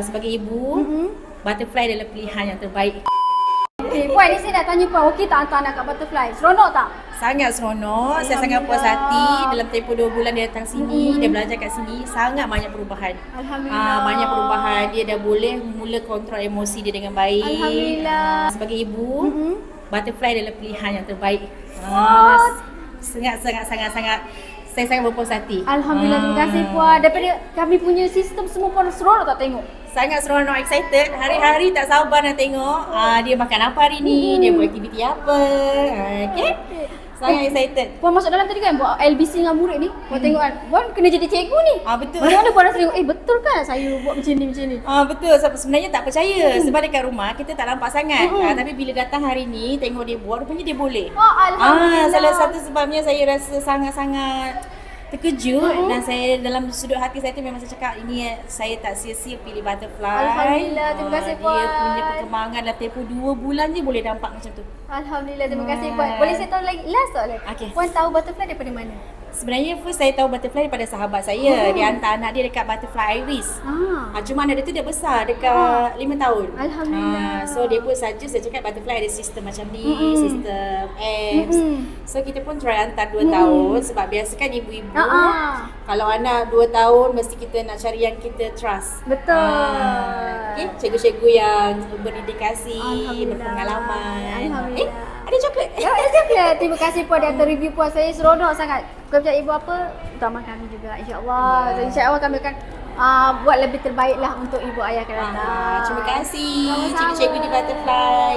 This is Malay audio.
Sebagai ibu, butterfly adalah pilihan yang terbaik. Okay, Puan, ni saya nak tanya Puan, okey tak hantar anak kat butterfly? Seronok tak? Sangat seronok, saya sangat puas hati. Dalam tempoh 2 bulan dia datang sini, dia belajar kat sini, sangat banyak perubahan. Alhamdulillah. Banyak perubahan, dia dah boleh mula kontrol emosi dia dengan baik. Alhamdulillah. Sebagai ibu, butterfly adalah pilihan yang terbaik. Sangat saya sangat berpuas hati. Alhamdulillah, terima kasih Puan. Daripada kami punya sistem semua Puan seronok tak tengok? Sangat seronok, excited. Hari-hari tak sabar nak tengok dia makan apa hari ni, dia buat aktiviti apa. Okay? Sangat excited. Puan masuk dalam tadi kan buat LBC dengan murid ni. Puan tengok kan, Puan kena jadi cikgu ni. Betul. Mana-mana Puan rasa tengok, betul kan saya buat macam ni. Betul. Sebenarnya tak percaya sebab dekat rumah kita tak nampak sangat. Tapi bila datang hari ni tengok dia buat, rupanya dia boleh. Alhamdulillah. Salah satu sebabnya saya rasa sangat-sangat terkejut dan saya dalam sudut hati saya tu memang saya cakap ini saya tak sia-sia pilih butterfly. Alhamdulillah, terima kasih Puan. Dia punya perkembangan dalam tempoh 2 bulan je boleh nampak macam tu. Alhamdulillah, terima kasih Puan. Boleh saya tahu lagi last soalan? Okey. Puan tahu butterfly daripada mana? Sebenarnya first saya tahu butterfly daripada sahabat saya. Dia hantar anak dia dekat butterfly iris. Cuma anak dia tu dah besar dekat 5 tahun. Alhamdulillah. So dia pun suggest, saya cakap butterfly ada sistem macam ni, sistem apps. So kita pun try hantar 2 tahun sebab biasa kan ibu-ibu kalau anak 2 tahun mesti kita nak cari yang kita trust. Betul. Okay, cikgu-cikgu yang berdedikasi, Alhamdulillah. berpengalaman. Alhamdulillah. Ada coklat. Ya, coklat. Terima kasih Puan di atas review Puan. Saya seronok sangat. Kerja ibu apa, utama kami juga insya-Allah. InsyaAllah kami akan buat lebih terbaik lah untuk ibu ayah akan datang. Terima kasih Sama-sama. cikgu-cikgu di Butterfly.